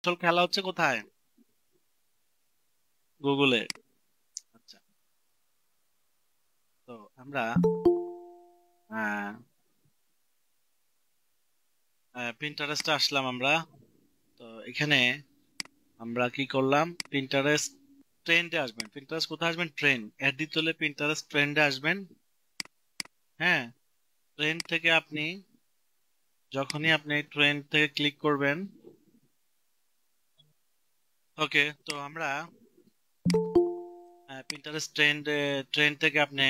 আসল খেলা হচ্ছে কোথায়? গুগলে। আচ্ছা, তো আমরা পিন্টারেস্টে আসলাম আমরা। তো এখানে আমরা কি করলাম, পিন্টারেস্ট ট্রেন্ডে আসবেন। পিন্টারেস্ট কোথায় আসবেন? ট্রেন্ড অ্যাড দিতে হলে পিন্টারেস্ট ট্রেন্ডে আসবেন। হ্যাঁ, ট্রেন্ড থেকে আপনি যখনই আপনি ট্রেন্ড থেকে ক্লিক করবেন, ওকে, তো আমরা পিন্টারেস্ট ট্রেন্ড থেকে আপনি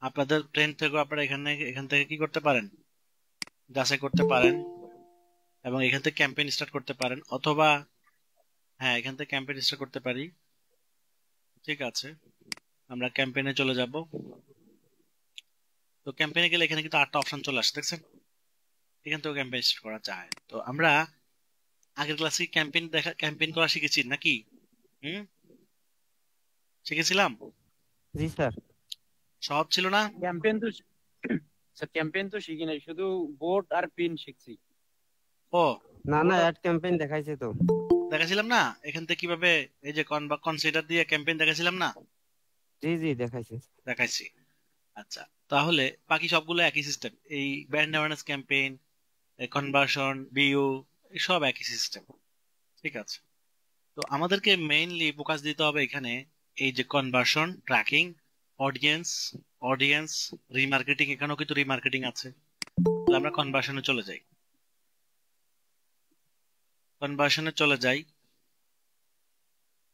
আপনাদের ট্রেন্ড থেকে আপনারা এখান থেকে কি করতে পারেন, যাচাই করতে পারেন এবং এখান থেকে ক্যাম্পেইন স্টার্ট করতে পারেন, অথবা হ্যাঁ, এখান থেকে ক্যাম্পেইন স্টার্ট করতে পারি। ঠিক আছে, আমরা ক্যাম্পেইনে চলে যাব। তো ক্যাম্পেইনে গেলে এখানে কিন্তু 8টা অপশন চলে আসে, দেখছেন? এখান থেকে ক্যাম্পেইন স্টার্ট করা যায়। তো আমরা আগের ক্লাসে ক্যাম্পেইন করা শিখেছি নাকি? হুম, শিখেছিলাম। জি স্যার। সহজ ছিল না? ক্যাম্পেইন তো স্যার ক্যাম্পেইন তো শিখি নাই, শুধু বোট আর পিন শিখছি। ও, না না, বোর্ড অ্যাড ক্যাম্পেইন দেখাইছে তো। দেখাছিলাম না এখান থেকে কিভাবে, এই যে কন বা কনসিডার দিয়ে ক্যাম্পেইন দেখাছিলাম না? জি জি দেখাইছে। দেখাইছি। আচ্ছা, তাহলে বাকি সবগুলো একই সিস্টেম। এই brand awareness campaign, conversion, BU, সব একই সিস্টেম। ঠিক আছে, তো আমাদেরকে মেইনলি ফোকাস দিতে হবে এখানে এই যে conversion tracking, audience audience remarketing. এখানেও কিন্তু রিমার্কেটিং আছে। তাহলে আমরা কনভার্সনে চলে যাই।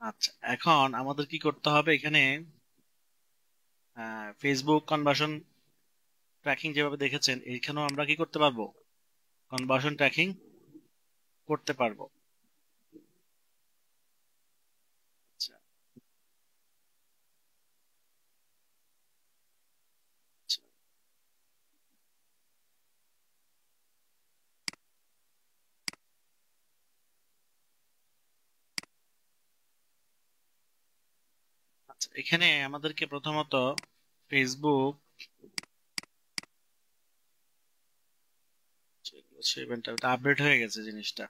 আচ্ছা, এখন আমাদের কি করতে হবে এখানে, ফেসবুক কনভার্সন ট্র্যাকিং যেভাবে দেখেছেন, এখানেও আমরা কি করতে পারবো, কনভার্সন ট্র্যাকিং করতে পারবো। আচ্ছা, আচ্ছা, আচ্ছা, এখানে আমাদেরকে প্রথমত ফেসবুক সেভেনটা আপডেট হয়ে গেছে জিনিসটা।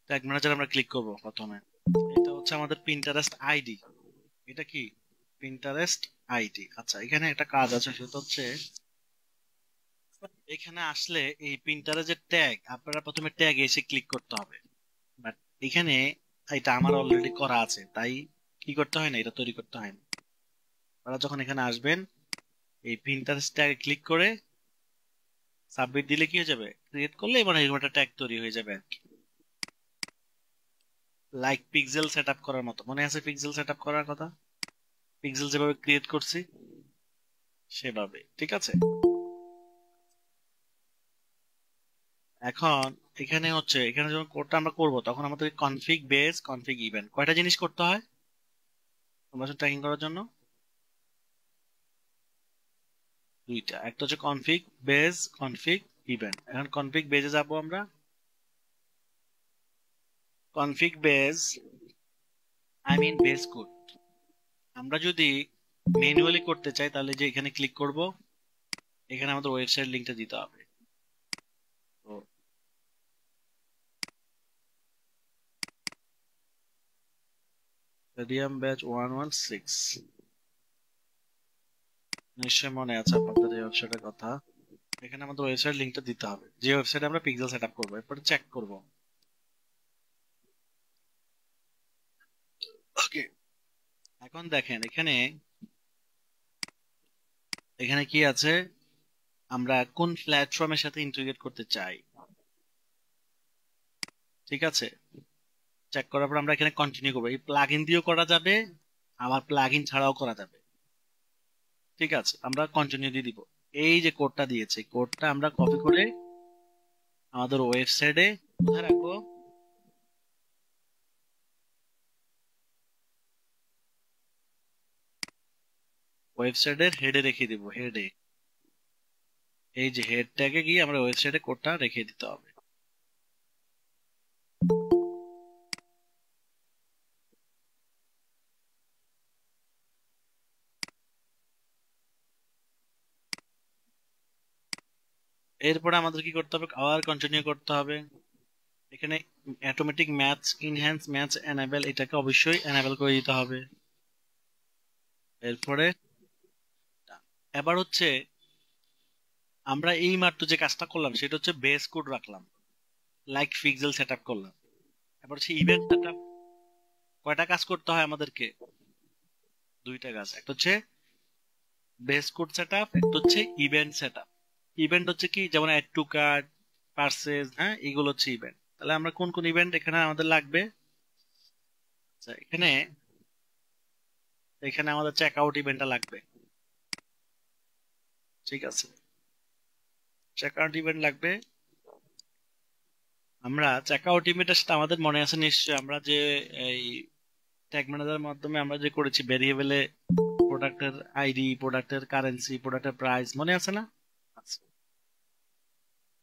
ট্যাগ ম্যানেজার আমরা ক্লিক করব প্রথমে। এটা হচ্ছে আমাদের পিন্টারেস্ট আইডি। এটা কি? Pinterest ID. আচ্ছা, এখানে একটা কাজ আছে, সেটা হচ্ছে এখানে আসলে এই পিন্টারেস্টের ট্যাগ আপনারা প্রথমে ট্যাগ এসে ক্লিক করতে হবে। বাট এখানে এটা আমার অলরেডি করা আছে, তাই কি করতে হয় না, এটা তৈরি করতে হয় না। আপনারা যখন এখানে আসবেন, এই পিন্টারেস্ট ট্যাগে ক্লিক করে সাবমিট দিলে কি হয়ে যাবে, ক্রিয়েট করলে এবার এরকম একটা ট্যাগ তৈরি হয়ে যাবে আর কি। লাইক পিক্সেল সেট আপ করার মতো, মনে আছে পিক্সেল সেট আপ করার কথা? পিক্সেল যেভাবে ক্রিয়েট করছি সেভাবে, ঠিক আছে। এখন এখানে যখন কোডটা আমরা করব, তখন আমাদের কনফিগ বেস, কনফিগ ইভেন্ট, কয়টা জিনিস করতে হয় কনভার্সন ট্র্যাকিং করার জন্য? দুইটা, একটা হচ্ছে কনফিগ বেস, কনফিগ ইভেন্ট। এখন কনফিগ বেজে যাব আমরা। Config base, I mean base code. আমরা যদি ম্যানুয়ালি করতে চাই, তাহলে যে এখানে ক্লিক করব, এখানে আমাদের ওয়েবসাইট লিংকটা দিতে হবে। তো রেডিয়াম ব্যাচ 116, নিশ্চয়ই মনে আছে আপনাদের এই ওয়েবসাইটের কথা। এখানে আমাদের ওয়েবসাইট লিংকটা দিতে হবে, যে ওয়েবসাইটে আমরা পিক্সেল সেট আপ করবো। এরপরে চেক করবো। ওকে, এখন দেখেন এখানে এখানে কি আছে, আমরা কোন প্ল্যাটফর্মের সাথে ইন্টিগ্রেট করতে চাই। ঠিক আছে, চেক করার পর আমরা এখানে কন্টিনিউ করবো। এই প্লাগইন দিয়েও করা যাবে, আবার প্লাগইন ছাড়াও করা যাবে। ঠিক আছে, আমরা কন্টিনিউ দিয়ে দিব। এই যে কোডটা দিয়েছে, কোডটা আমরা কপি করে আমাদের ওয়েবসাইটে কোথায় রাখবো, ওয়েবসাইটের হেডে রেখে দিব। হেডে, এই যে হেড ট্যাগে গিয়ে আমরা ওয়েবসাইটে কোডটা রেখে দিতে হবে। এরপরে আমাদের কি করতে হবে, আবার কন্টিনিউ করতে হবে। এখানে automatic match, enhance match enable, এটাকে অবশ্যই এনাবেল করে দিতে হবে। এরপরে এবার হচ্ছে আমরা এই মাত্র যে কাজটা করলাম সেটা হচ্ছে বেস কোড রাখলাম, লাইক পিক্সেল সেট আপ করলাম। এবার হচ্ছে ইভেন্ট সেট আপ। কয়টা কাজ করতে হয় আমাদেরকে? দুইটা কাজ, একটা হচ্ছে বেস কোড সেট আপ, একটা হচ্ছে ইভেন্ট সেট আপ। ইভেন্ট হচ্ছে কি, যেমন অ্যাড টু কার্ট, পারচেজ, হ্যাঁ, এগুলো হচ্ছে ইভেন্ট। তাহলে আমরা কোন কোন ইভেন্ট এখানে আমাদের লাগবে? আচ্ছা, এখানে এখানে আমাদের চেক আউট ইভেন্টটা লাগবে। ঠিক আছে, চেক আউট ইভেন্ট লাগবে। আমরা চেক আউট ইভেন্টের সাথে আমাদের মনে আছে নিশ্চয়ই, আমরা যে এই ট্যাগ ম্যানেজারের মাধ্যমে আমরা যে করেছি ভেরিয়েবলে প্রোডাক্টের আইডি, প্রোডাক্টের কারেন্সি, প্রোডাক্টের প্রাইস, মনে আছে না? আচ্ছা,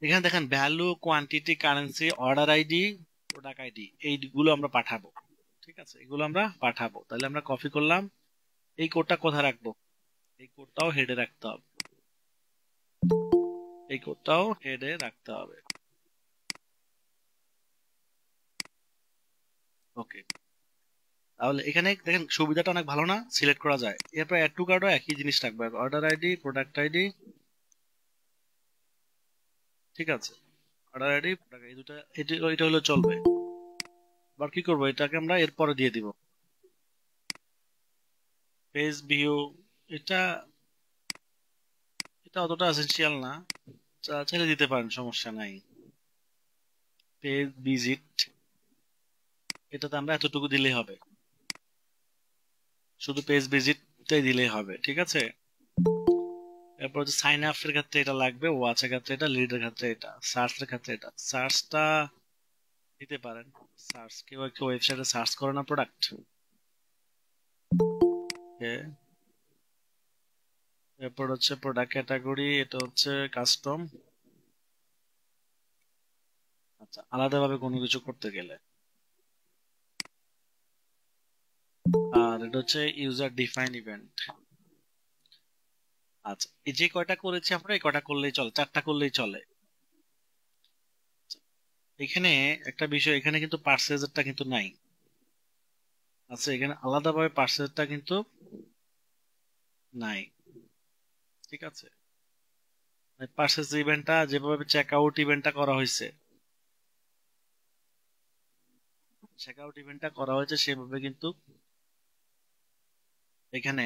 এখানে দেখেন value, quantity, currency, order ID, product ID, এইগুলো আমরা পাঠাবো। ঠিক আছে, এগুলো আমরা পাঠাবো। তাহলে আমরা কপি করলাম। এই কোডটা কোথায় রাখবো? এই কোডটাও হেডে রাখতে হবে। এই কোডটাও হেডে রাখতে হবে। ওকে, তাহলে এখানে দেখেন সুবিধাটা অনেক ভালো না, সিলেক্ট করা যায়। এরপর অ্যাড টু কার্টও একই জিনিস রাখবে, অর্ডার আইডি, প্রোডাক্ট আইডি। ঠিক আছে, অর্ডার আইডি, প্রোডাক্ট আইডি, দুটো এটা হলো চলবে। আবার কি করবো, এটাকে আমরা এরপরে দিয়ে দিব পেজ ভিউ। এটা এটা অতটা এসেনশিয়াল না, চাইলে দিতে পারেন, সমস্যা নাই। পেজ ভিজিট, এটাতে আমরা এতটুকু দিলেই হবে, শুধু পেজ ভিজিটটাই দিলেই হবে। ঠিক আছে, এরপর হচ্ছে সাইন আপ এর ক্ষেত্রে এটা লাগবে, ওয়াচ এর ক্ষেত্রে এটা, লিড এর ক্ষেত্রে এটা, সার্চ এর ক্ষেত্রে এটা। সার্চটা দিতে পারেন, সার্চ কেউ একটা ওয়েবসাইটে সার্চ করে না প্রোডাক্ট। এরপর হচ্ছে প্রোডাক্ট ক্যাটাগরি, এটা হচ্ছে কাস্টম। আচ্ছা, আলাদাভাবে কোনো কিছু করতে গেলে। আর এটা হচ্ছে ইউজার ডিফাইন ইভেন্ট। আচ্ছা, এই যে কয়টা করেছি আমরা, এই কয়টা করলেই চলে, চারটা করলেই চলে। এখানে একটা বিষয়, এখানে কিন্তু পার্সেজেরটা কিন্তু নাই। আচ্ছা, এখানে আলাদাভাবে পার্সেজটা কিন্তু নাই। ঠিক আছে, পার্সেজ ইভেন্টটা যেভাবে চেক আউট ইভেন্টটা করা হয়েছে, চেক আউট ইভেন্টটা করা হয়েছে সেভাবে কিন্তু এখানে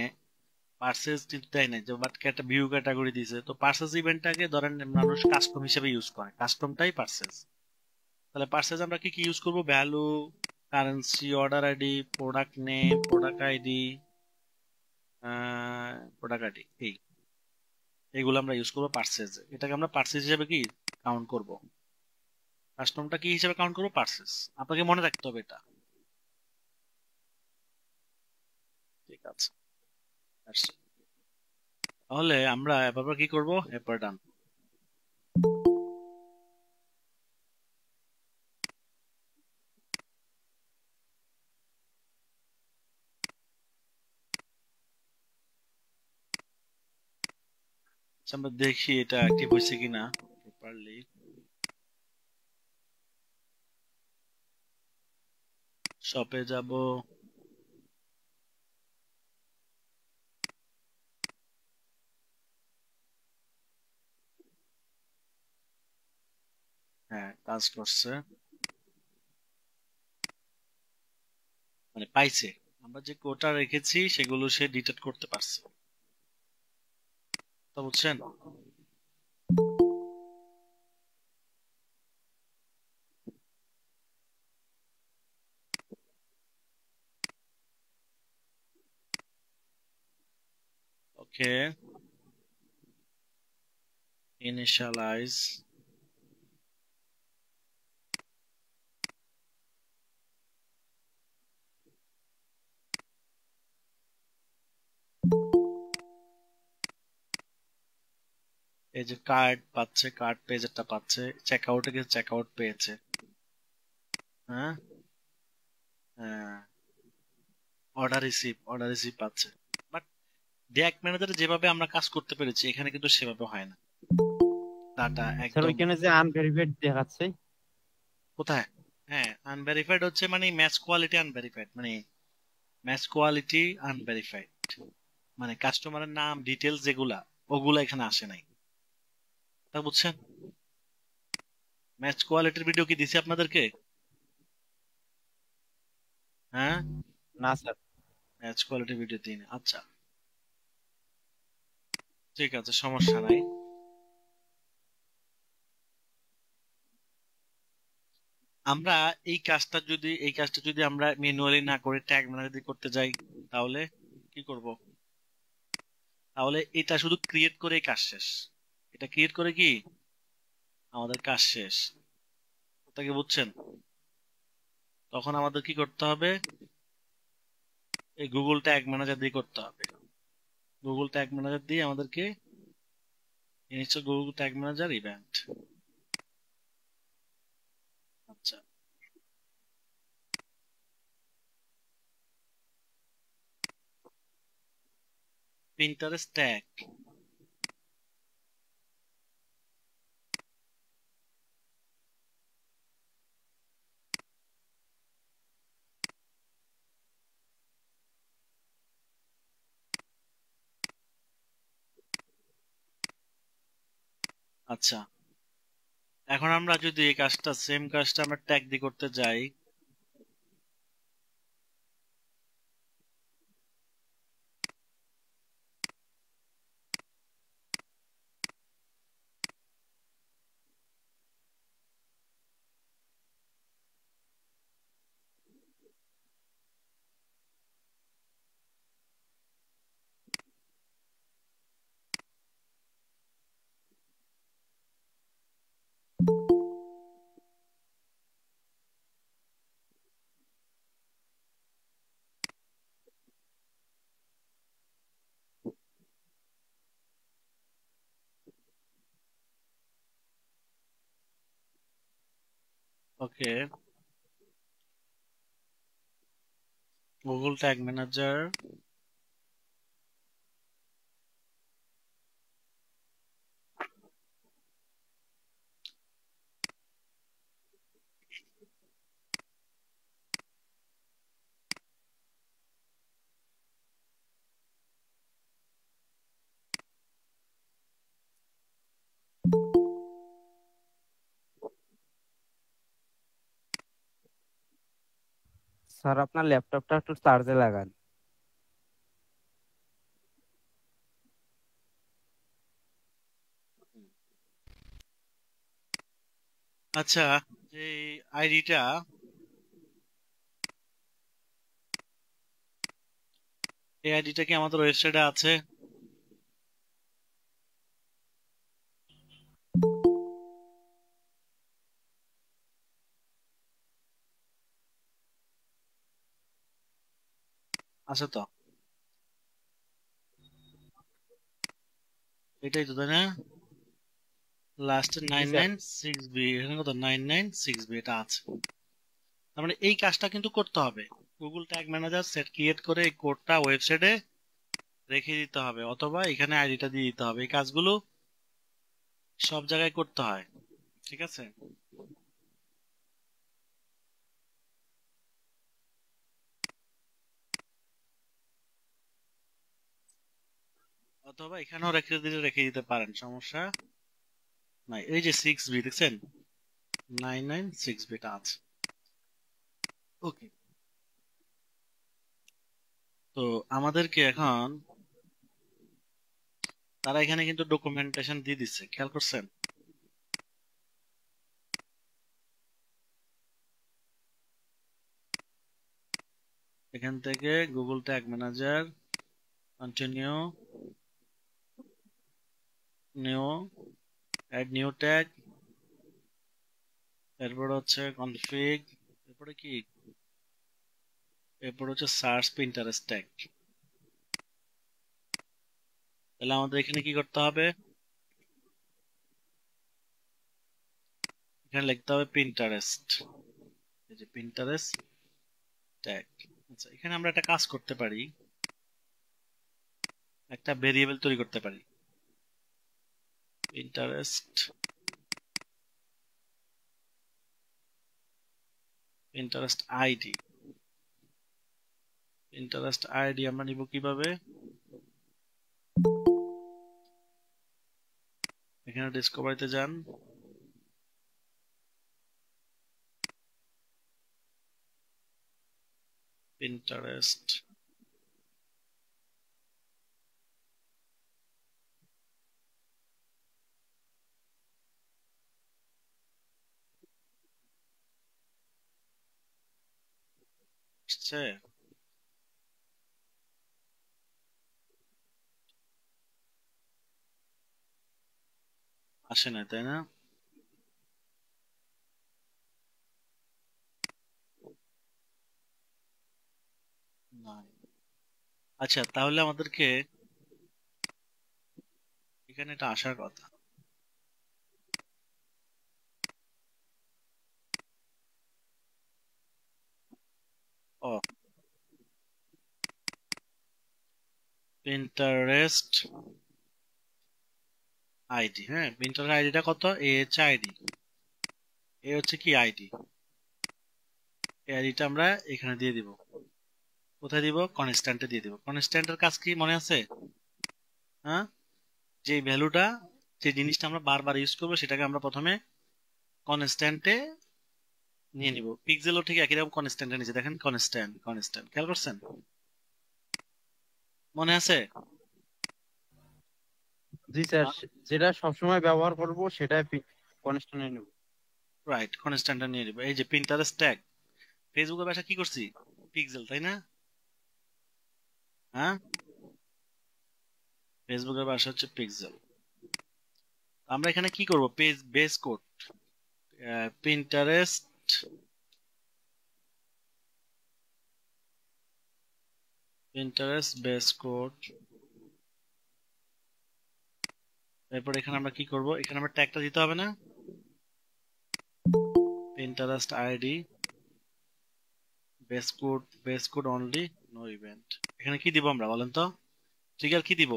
পার্সেস কিন্তু দেয় নাই, যে বাট একটা ভিউ ক্যাটাগরি দিয়েছে। তো পার্সেস ইভেন্টটাকে ধরেন মানুষ কাস্টম হিসেবে ইউজ করে, কাস্টমটাই পার্সেস। তাহলে পার্সেস আমরা কি কি ইউজ করব? Value, currency, order ID, product name, product ID, product ID, এইগুলো আমরা ইউজ করবো পার্সেস। এটাকে আমরা পার্সেস হিসেবে কি কাউন্ট করব, কাস্টমটা কি হিসেবে কাউন্ট করবো? পার্সেস। আপনাকে মনে রাখতে হবে এটা। ঠিক আছে, তাহলে আমরা এবার কি করব, এরপর ডান। আচ্ছা, আমরা দেখি এটা অ্যাক্টিভ হয়েছে কিনা প্রপারলি। শপে যাব, হ্যাঁ কাজ করছে, মানে পাইছে। আমরা যে কোটা রেখেছি সেগুলো সে ডিটেক্ট করতে পারছে, তো বুঝছেন। ওকে, ইনিশিয়ালাইজ। এই যে কার্ড পাচ্ছে, কার্ড পেজেরটা পাচ্ছে, চেক আউটে গিয়ে চেক আউট পেয়েছে। হ্যাঁ, হ্যাঁ, অর্ডার রিসিভ পাচ্ছে। বাট ডেক ম্যানেজারে যেভাবে আমরা কাজ করতে পেরেছি এখানে কিন্তু সেভাবে হয় না। ডাটা স্যার একদম। ওইখানে যে আনভেরিফাইড দেখাচ্ছে। কোথায়? হ্যাঁ, আনভেরিফাইড হচ্ছে মানে ম্যাচ কোয়ালিটি আনভেরিফাইড, মানে ম্যাচ কোয়ালিটি আনভেরিফাইড, মানে কাস্টমারের নাম ডিটেলস যেগুলা ওগুলা এখানে আসে নাই, তা বুঝছেন? ম্যাচ কোয়ালিটির ভিডিও কি দিছি আপনাদেরকে? হ্যাঁ, না স্যার। ম্যাচ কোয়ালিটির ভিডিও দিন, আচ্ছা ঠিক আছে, সমস্যা নাই। আমরা এই কাজটা যদি আমরা ম্যানুয়ালি না করে ট্যাগ ম্যানেজার দিয়ে করতে যাই, তাহলে কি করব? তাহলে এটা শুধু ক্রিয়েট করে কাজ শেষ। এটা ক্রিয়েট করে কি আমাদের কাজ শেষ, ওটাকে বুঝছেন? তখন আমাদের কি করতে হবে? এই গুগল ট্যাগ ম্যানেজার দিয়ে করতে হবে। গুগল ট্যাগ ম্যানেজার দিয়ে আমাদেরকে জিনিসটা গুগল ট্যাগ ম্যানেজার ইভেন্ট। আচ্ছা, পিন্টারেস্ট ট্যাগ। আচ্ছা, এখন আমরা যদি এই কাজটা সেম কাজটা আমরা ট্যাগ দিয়ে করতে যাই, ওকে, গুগল ট্যাগ ম্যানেজার, স্যার আপনার ল্যাপটপটা একটু চার্জে লাগান। আচ্ছা, যে আইডিটা, এই আইডিটা কি আমাদের ওয়েবসাইটে আছে? আছে তো, এটাই তো তাই না? লাস্টে G nine sir. Nine six B এখানে কত, 996B, এটা আছে। তার মানে এই কাজটা কিন্তু করতে হবে, Google tag manager set create করে এই কোডটা ওয়েবসাইটে রেখে দিতে হবে, অথবা এখানে আইডিটা দিয়ে দিতে হবে। এই কাজগুলো সব জায়গায় করতে হয়, ঠিক আছে? অথবা এখানেও রেখে দিতে পারেন, সমস্যা নাই। এই যে 6B দেখছেন, 996B টা আছে। ওকে, তো আমাদেরকে এখন, তারা এখানে কিন্তু ডকুমেন্টেশন দিয়ে দিচ্ছে, খেয়াল করছেন? এখান থেকে Google tag manager, continue, new, add new tag, এরপর হচ্ছে কনফিগ, এরপরে কি, এরপর হচ্ছে সার্চ পিন্টারেস্ট ট্যাগ। তাহলে আমাদের এখানে কি করতে হবে? এখানে লিখতে হবে পিন্টারেস্ট, এই যে পিন্টারেস্ট ট্যাগ। আচ্ছা, এখানে আমরা একটা কাজ করতে পারি, একটা ভেরিয়েবল তৈরি করতে পারি। ইন্টারেস্ট আইডি আমরা নিব কিভাবে? এখানে ডিসকভারিতে যান, পিন্টারেস্ট আসছে, আসে না তাই না? নাই। আচ্ছা, তাহলে আমাদেরকে এখানে এটা আসার কথা। ও, পিন্টারেস্ট আইডি। হ্যাঁ, পিন্টারেস্ট আইডিটা কত? এ হচ্ছে আইডি, এ হচ্ছে কি আইডি। এই আইডিটা আমরা এখানে দিয়ে দিব। কোথায় দিব? কনস্ট্যান্টে দিয়ে দিব। কনস্ট্যান্টের কাজ কি মনে আছে? হ্যাঁ, যে ভ্যালুটা, যে জিনিসটা আমরা বারবার ইউজ করবো সেটাকে আমরা প্রথমে কনস্ট্যান্টে নিয়ে নিব। পিক্সেলও ঠিক একই রকম কনস্ট্যান্টে নিচে দেখেন, কনস্ট্যান্ট খেয়াল করছেন? মনে আছে? জি স্যার, যেটা সবসময় ব্যবহার করব সেটাই কনস্ট্যান্ট নেব। রাইট, কনস্ট্যান্টটা নিয়ে নিব। এই যে পিন্টারেস্ট ট্যাগ, ফেসবুকের ভাষা কি করছি? পিক্সেল, তাই না? হ্যাঁ, ফেসবুকের ভাষা হচ্ছে পিক্সেল। আমরা এখানে কি করব? Page base code, Pinterest base code. এরপর এখানে আমরা কি করব? এখানে আমরা ট্যাগটা দিতে হবে না? Pinterest ID base code only, no event. এখানে কি দিব আমরা বলেন তো? ট্রিগার কি দিব?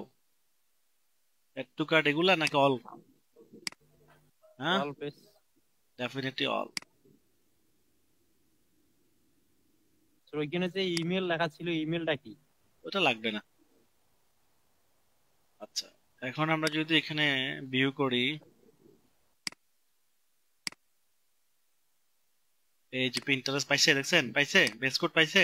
অ্যাড টু কার্ট এগুলা নাকি অল? হ্যাঁ, অল পেজ। Definitely all. ওইখানে যে ইমেল লেখা ছিল, ইমেলটা কি? ওটা লাগবে না। আচ্ছা, এখন আমরা যদি এখানে ভিউ করি, এই যে পিন্টারেস্ট পাইছে, দেখছেন? পাইছে, বেস কোড পাইছে।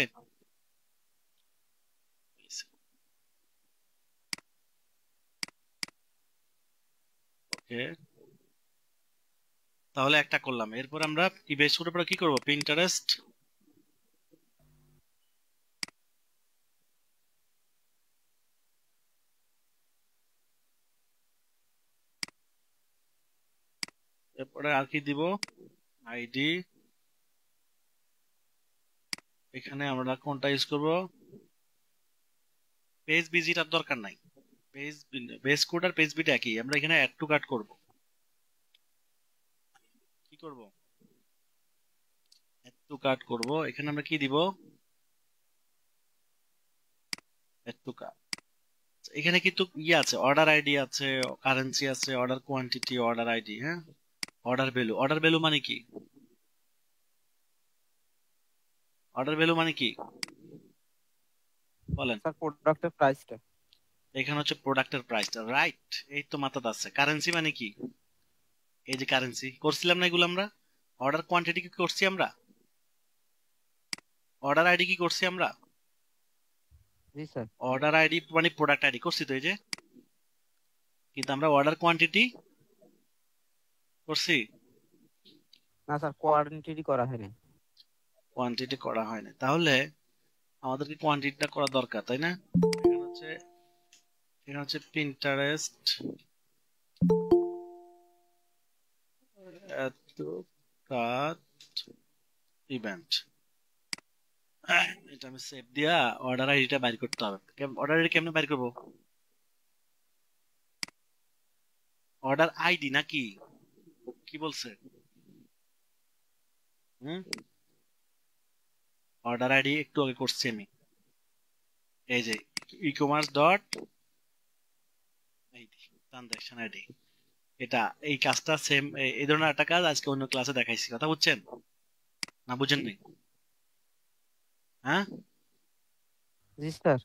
ওকে, তাহলে একটা করলাম। এরপর আমরা কি বেস কোডের পর কি করব? পিন্টারেস্ট এরপরে আর কি দিব? আইডি। এখানে আমরা কোনটা ইউজ করব? পেজ ভিজিটার দরকার নাই। পেজ বেস কোড আর পেজ বিট একই, আমরা এখানে অ্যাড টু কার্ট করব। কি করব? অ্যাড টু কার্ট করব। এখানে আমরা কি দিব? Add to cart. এখানে কিন্তু ইয়ে আছে, অর্ডার আইডি আছে, কারেন্সি আছে, অর্ডার কোয়ান্টিটি, অর্ডার আইডি। হ্যাঁ, অর্ডার ভ্যালু মানে কি? অর্ডার ভ্যালু মানে কি বলেন? স্যার প্রোডাক্টের প্রাইসটা। এখানে হচ্ছে প্রোডাক্টের প্রাইসটা। রাইট, এই তো মাথাতে আছে। কারেন্সি মানে কি? এই যে কারেন্সি করছিলাম না এগুলো আমরা? অর্ডার কোয়ান্টিটি কি করছি আমরা? অর্ডার আইডি কি করছি আমরা? জি স্যার। অর্ডার আইডি মানে প্রোডাক্ট আইডি করছি তো, এই যে। কিন্তু আমরা অর্ডার কোয়ান্টিটি করছি? না স্যার, কোয়ান্টিটি করা হয়নি। কোয়ান্টিটি করা হয় না। তাহলে আমাদেরকে কোয়ান্টিটিটা করা দরকার, তাই না? এখানে হচ্ছে পিন্টারেস্ট এত কাট ইভেন্ট। এটা আমি সেভ দিয়া অর্ডার আইডিটা বাইর করতে হবে। অর্ডার আইডি কেমনে বাইর করবো? অর্ডার আইডি নাকি কি বলছে? হুম, অর্ডার আইডি একটু আগে করছি আমি। এই যে ই কমার্স ডট ট্রানজাকশন আইডি, এটা এই কাজটা সেম, এই ধরনের একটা কাজ আজকে অন্য ক্লাসে দেখাইছি, কথা বুঝছেন না বুঝেননি? হ্যাঁ, জি স্যার।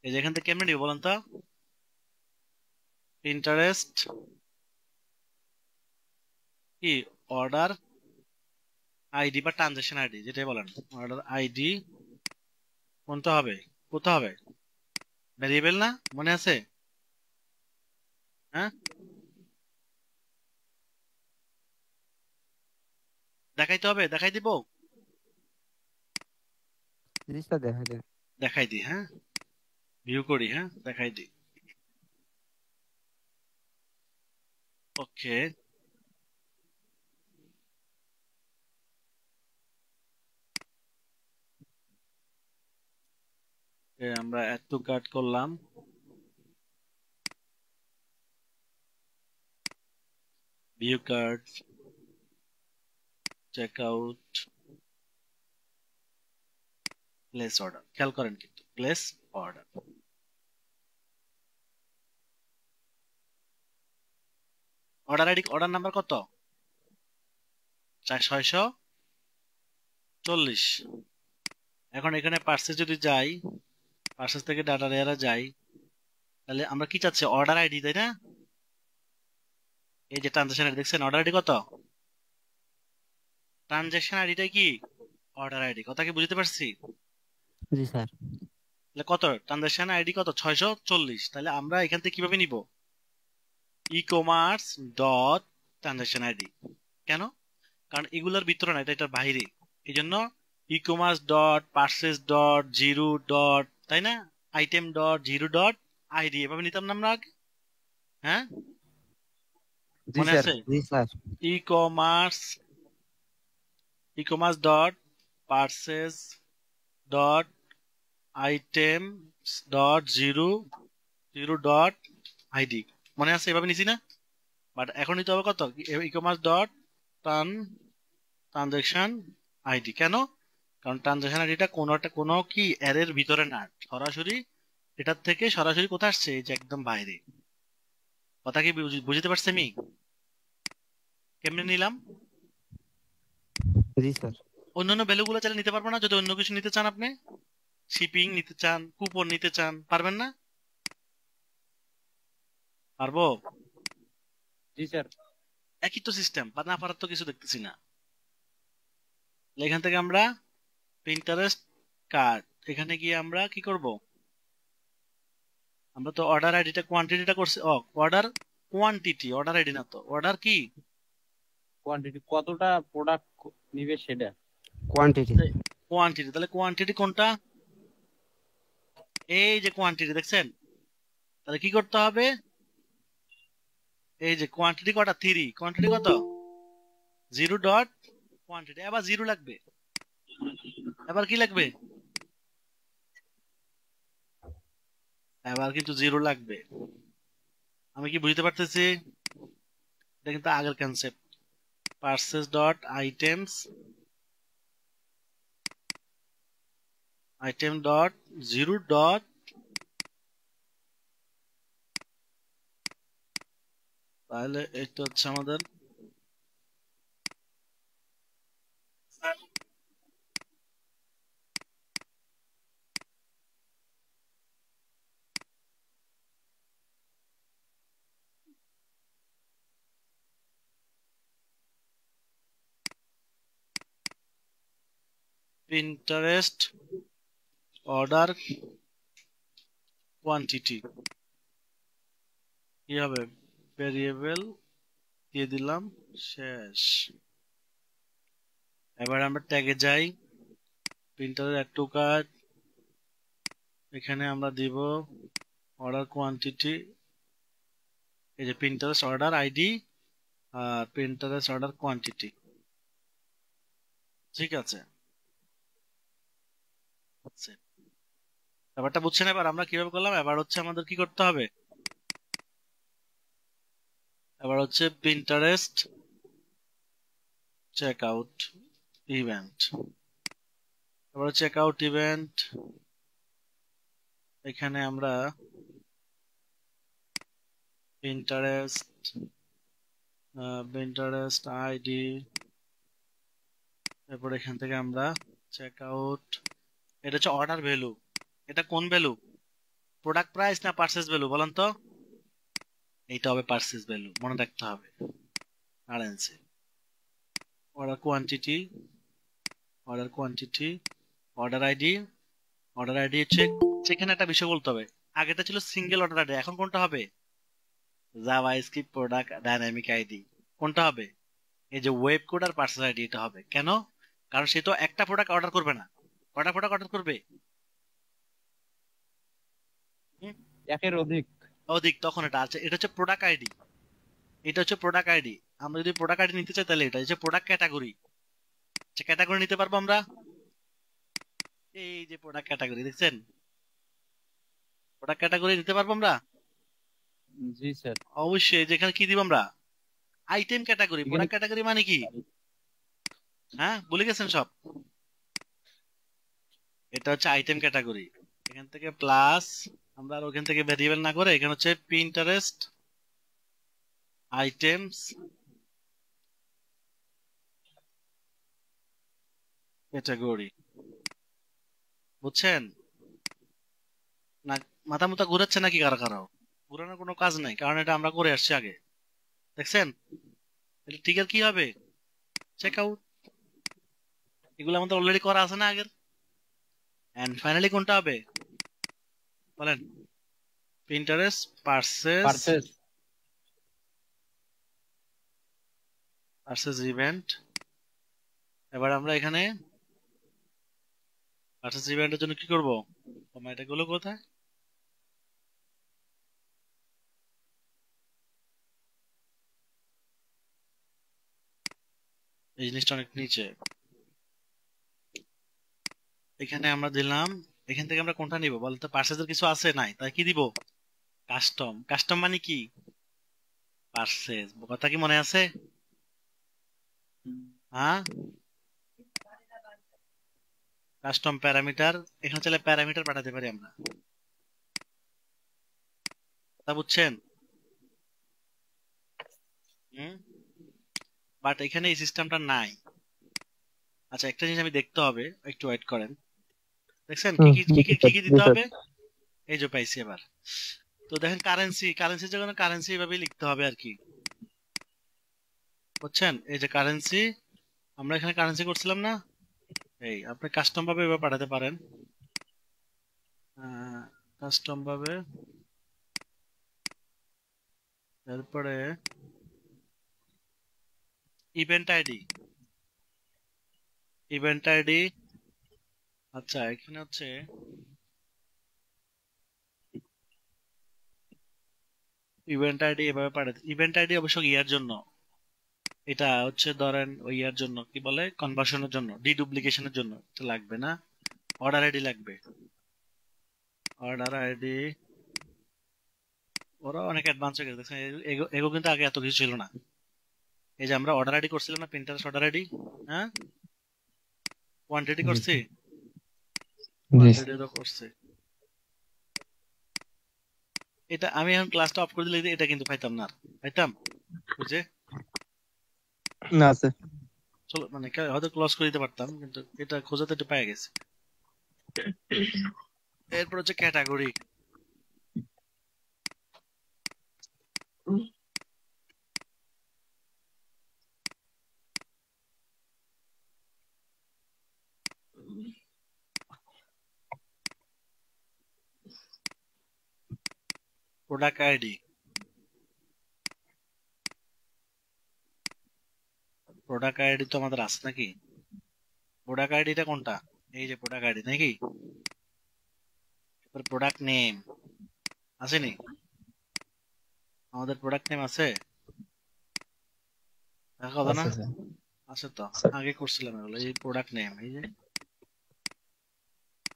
এই যে এখান থেকে কেমনে নিব বলেন তো? ইন্টারেস্ট কি, অর্ডার আইডি বা ট্রানজাকশন আইডি যেটাই বলেন, অর্ডার আইডি কোনটা হবে, কোথা হবে, ভ্যারিয়েবল না, মনে আছে? হ্যাঁ, দেখাইতে হবে, দেখাই দিব, জি স্যার, দেখা যায়। দেখাই দিই, হ্যাঁ ভিউ করি, হ্যাঁ দেখাই দিই। ওকে, আমরা এড টু কার্ট করলাম, view cart, check out, place order, খেয়াল করেন কিন্তু place order, order ID, order number কত, 640। এখন এখানে পার্সেস যদি যাই, পার্সেস থেকে ডাটা লেয়ারে যাই, তাহলে আমরা কি চাচ্ছি, অর্ডার আইডি, তাই না? এই যে ট্রানজাকশন আইডি দেখছেন, অর্ডার আইডি কত, ট্রানজাকশন আইডিটাই কি অর্ডার আইডি, কথা কি বুঝতে পারছি? জি স্যার। তাহলে কত, ট্রানজাকশন আইডি কত, 640। তাহলে আমরা এখান থেকে কিভাবে নিব, ই কমার্স ডট ট্রানজাকশন আইডি, কেন? কারণ এগুলোর ভিতরে না, এটা এটার বাইরে, এই জন্য ই commerce dot parcels dot zero dot, তাই না, item dot zero dot ID, এভাবে নিতাম না আমরা আগে, হ্যাঁ জি মনে স্যার। আছে? জি sir. E commerce, e commerce dot parcels dot item dot zero zero dot ID, মনে আছে? এভাবে নিছি না? বাট এখন নিতে হবে কত, ই কমার্স ডট ট্রানজাকশন আইডি, কেন? কারণ ট্রানজাকশন আইডিটা কোনো কি অ্যারের ভিতরে না, সরাসরি এটার থেকে সরাসরি কোথায় আসছে, এই যে একদম বাইরে, কথা কি বুঝতে পারছি আমি কেমনে নিলাম? জি স্যার। অন্যান্য ভ্যালু গুলো চাইলে নিতে পারবো না, যদি অন্য কিছু নিতে চান, আপনি শিপিং নিতে চান, কুপন নিতে চান, পারবেন না? পারবো? জি স্যার। একই তো সিস্টেম, না পারার তো কিছু দেখতেছি না। এখান থেকে আমরা প্রিন্টারেস্ট কার্ড, এখানে গিয়ে আমরা কি করব, আমরা তো অর্ডার আইডিটা কোয়ান্টিটিটা করছি, অর্ডার কোয়ান্টিটি, অর্ডার আইডি না তো, অর্ডার কি কোয়ান্টিটি, কতটা প্রোডাক্ট নিবে সেটা। কোয়ান্টিটি। কোয়ান্টিটি, তাহলে কোয়ান্টিটি কোনটা, এই যে কোয়ান্টিটি দেখছেন, তাহলে কি করতে হবে, এই যে কোয়ান্টিটি কটা, 3, কোয়ান্টিটি কত, জিরো ডট কোয়ান্টিটি, আবার জিরো লাগবে, এবার কি লাগবে, এবার কিন্তু জিরো লাগবে। আমি কি বুঝতে পারতেছি? এটা কিন্তু আগের concept, purchase dot items, item dot zero dot, তাহলে এটা হচ্ছে আমাদের প্রিন্টারেস্ট অর্ডার কোয়ান্টিটি, কি হবে, ভেরিয়েবল দিয়ে দিলাম, শেষ। এবার আমরা ট্যাগে যাই, প্রিন্টারের অ্যাড টু কার্ট, এখানে আমরা দিব অর্ডার কোয়ান্টিটি, এই যে প্রিন্টারেস্ট অর্ডার আইডি আর প্রিন্টারেস্ট অর্ডার কোয়ান্টিটি, ঠিক আছে? ব্যাপারটা বুঝছেন? এবার আমরা কিভাবে করলাম, এবার হচ্ছে আমাদের কি করতে হবে, এবার হচ্ছে প্রিন্টারেস্ট চেক আউট ইভেন্ট, এবার চেক আউট ইভেন্ট, এখানে আমরা প্রিন্টারেস্ট ইন্টারেস্ট আইডি, তারপর এখান থেকে আমরা চেক আউট, এটা হচ্ছে অর্ডার ভ্যালু। এটা কোন ভ্যালু, প্রোডাক্ট প্রাইস না পারচেজ ভ্যালু বলেন তো? এইটা হবে পারচেজ ভ্যালু, মনে রাখতে হবে। Currency, order quantity, order quantity, order ID. Order ID হচ্ছে, সেখানে একটা বিষয় বলতে হবে, আগেটা ছিল সিঙ্গেল অর্ডার আইডি, এখন কোনটা হবে? Java script product dynamic ID. কোনটা হবে? এই যে ওয়েব কোড আর পার্সেল আইডি, এটা হবে। কেন? কারণ সে তো একটা প্রোডাক্ট অর্ডার করবে না, কটা প্রোডাক্ট অর্ডার করবে? হুম, একের অধিক। অধিক। তখন এটা আছে, এটা হচ্ছে প্রোডাক্ট আইডি, এটা হচ্ছে প্রোডাক্ট আইডি। আমরা যদি প্রোডাক্ট আইডি নিতে চাই তাহলে এটা হচ্ছে প্রোডাক্ট ক্যাটাগরি। ক্যাটাগরি নিতে পারবো আমরা, এই যে প্রোডাক্ট ক্যাটাগরি দেখছেন, প্রোডাক্ট ক্যাটাগরি নিতে পারবো আমরা জি স্যার। অবশ্যই। যেখানে কি দিব আমরা, আইটেম ক্যাটাগরি। প্রোডাক্ট ক্যাটাগরি মানে কি, হ্যাঁ ভুলে গেছেন সব? এটা হচ্ছে আইটেম ক্যাটাগরি। এখান থেকে প্লাস, আমরা আর ওখান থেকে ভেরিয়েবল না করে এখানে হচ্ছে পিন্টারেস্ট আইটেমস ক্যাটাগরি। বুঝছেন না? মাথা মুথা ঘুরাচ্ছে নাকি কারো কারো? ঘুরানোর কোনো কাজ নাই, কারণ এটা আমরা করে আসছি আগে। দেখছেন? এটা ঠিক আর কি হবে, চেক আউট। এগুলো আমাদের অলরেডি করা আছে না আগের। এন্ড ফাইনালি কোনটা হবে বলেন? Pinterest purchase, purchase. Purchase event. এবার আমরা এখানে পারচেজ ইভেন্টের জন্য কি করব, এটা গুলো কোথায়? এই জিনিসটা অনেক নিচে। এখানে আমরা দিলাম, এখান থেকে আমরা কোনটা নিব বলতো? পারচেজের কিছু আছে নাই, তাই কি দিব? কাস্টম। কাস্টম মানে কি? পারচেজ। কথা কি মনে আছে? হ্যাঁ, কাস্টম প্যারামিটার। এখানে চাইলে প্যারামিটার পাঠাতে পারি আমরা, তা বুঝছেন? হুম, বাট এখানে এই সিস্টেমটা নাই। আচ্ছা, একটা জিনিস আমি দেখতে হবে, একটু ওয়েট করেন। দেখছেন কি কি কি কি কি কি দিতে হবে? এই যে পাইছি এবার। তো দেখেন কারেন্সি, কারেন্সির জন্য কারেন্সি এভাবে লিখতে হবে আর কি, বুঝছেন? এই যে কারেন্সি, আমরা এখানে কারেন্সি করছিলাম না, এই আপনি কাস্টম ভাবে এভাবে পাঠাতে পারেন, কাস্টম ভাবে। তারপরে ইভেন্ট আইডি, ইভেন্ট আইডি। আচ্ছা, এখানে হচ্ছে ইভেন্ট আইডি এভাবে পাঠাতে। ইভেন্ট আইডি অবশ্য ইয়ার জন্য, এটা হচ্ছে ধরেন ওই ইয়ার জন্য কি বলে, কনভার্সনের জন্য, ডিডুপ্লিকেশনের জন্য এটা লাগবে না। অর্ডার আইডি লাগবে, অর্ডার আইডি। ওরা অনেক অ্যাডভান্স হয়ে গেছে দেখছেন, এগো কিন্তু আগে এত কিছু ছিল না। এই যে আমরা অর্ডার আইডি করছিলাম না, প্রিন্টারেস্ট অর্ডার আইডি, হ্যাঁ কোয়ান্টিটি করছি, কোয়ান্টিটিও করছি। এটা আমি এখন ক্লাসটা অফ করে দিলে এটা কিন্তু পাইতাম না আর। পাইতাম বুঝে, না স্যার। চলো মানে হয়তো ক্লোজ করে দিতে পারতাম, কিন্তু এটা খোঁজাতে একটু পেয়ে গেছে। এরপর হচ্ছে category. Product ID, product ID তো আমাদের আছে নাকি? প্রোডাক্ট আইডিটা কোনটা? এই যে প্রোডাক্ট আইডি নাকি? প্রোডাক্ট নেম আসেনি? আমাদের প্রোডাক্ট নেম আছে কথা না? আছে তো, আগে করছিলাম এগুলো। এই প্রোডাক্ট নেম, এই যে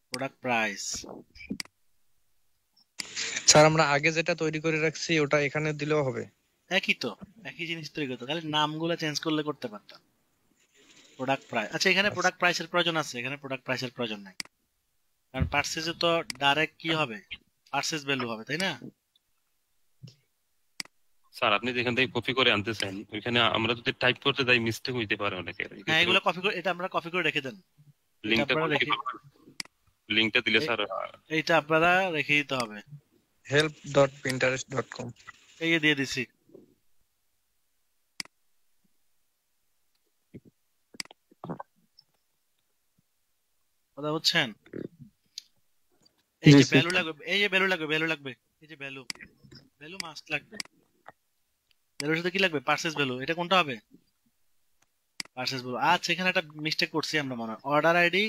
প্রোডাক্ট প্রাইস। স্যার আমরা আগে যেটা তৈরি করে রাখছি ওটা এখানে দিলেও হবে? একই তো, একই জিনিস তৈরি করতে, খালি নামগুলো চেঞ্জ করলে করতে পারতাম। Product price. আচ্ছা, এখানে প্রোডাক্ট প্রাইসের প্রয়োজন আছে, এখানে প্রোডাক্ট প্রাইসের প্রয়োজন নাই, কারণ পার্সেজে তো ডাইরেক্ট কি হবে, পার্সেজ ভ্যালু হবে, তাই না? স্যার আপনি যেখান থেকে কপি করে আনতেছেন ওইখানে আমরা যদি টাইপ করতে যাই মিস্টেক হইতে পারে অনেকের। হ্যাঁ, এগুলো কপি করে, এটা আমরা কপি করে রেখে দেন, এটা লিঙ্কটা আপনারা করলে কি রেখে, পারবেন? লিঙ্কটা দিলে স্যার এইটা আপনারা রেখে দিতে হবে। help.pinterest.com এই যে দিয়ে দিছি। কথা বুঝছেন? এই জি যে স্যার। ভ্যালু লাগবে, এই যে ভ্যালু লাগবে, ভ্যালু লাগবে, এই যে ভ্যালু, ভ্যালু মাস্ট লাগবে। ভ্যালুর সাথে কি লাগবে? Purchase value. এটা কোনটা হবে? Purchase value. আচ্ছা, এখানে একটা মিস্টেক করছি আমরা মনে হয়। Order ID,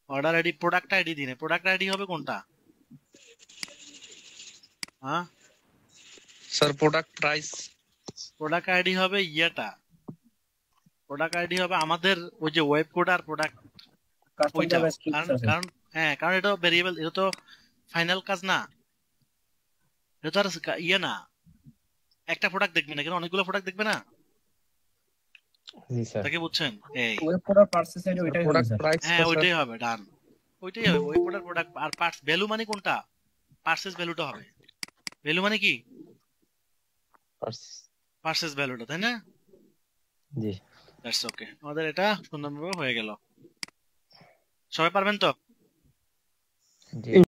order ID, product ID দিনে, প্রোডাক্ট আইডি হবে কোনটা? হ্যাঁ, sir product price product ID হবে ইয়েটা, প্রোডাক্ট আইডি হবে আমাদের ওই যে ওয়েব কোড আর প্রোডাক্ট কাস্টম ওইটা। জাভাস্ক্রিপ্ট কারণ আছে। কারণ হ্যাঁ, কারণ এটা ভেরিয়েবল, এটা তো ফাইনাল কাজ না, এটা তো আর ইয়ে না, একটা প্রোডাক্ট দেখবে না, কেন অনেকগুলো প্রোডাক্ট দেখবে না, জি স্যার। তাকে বুঝছেন? এই ওয়েব কোডার পার্সেস আইডি ওইটাই হবে প্রোডাক্ট স্যার। প্রাইস হ্যাঁ, ওইটাই হবে, ডান, ওইটাই হবে, ওই product, product are parts value মানে কোনটা? পার্সেস ভ্যালুটা হবে। ভ্যালু মানে কি? পার্সেস ভ্যালুটা, তাই না? জি দ্যাটস ওকে, আমাদের এটা সুন্দরভাবে হয়ে গেল। সবাই পারবেন তো? জি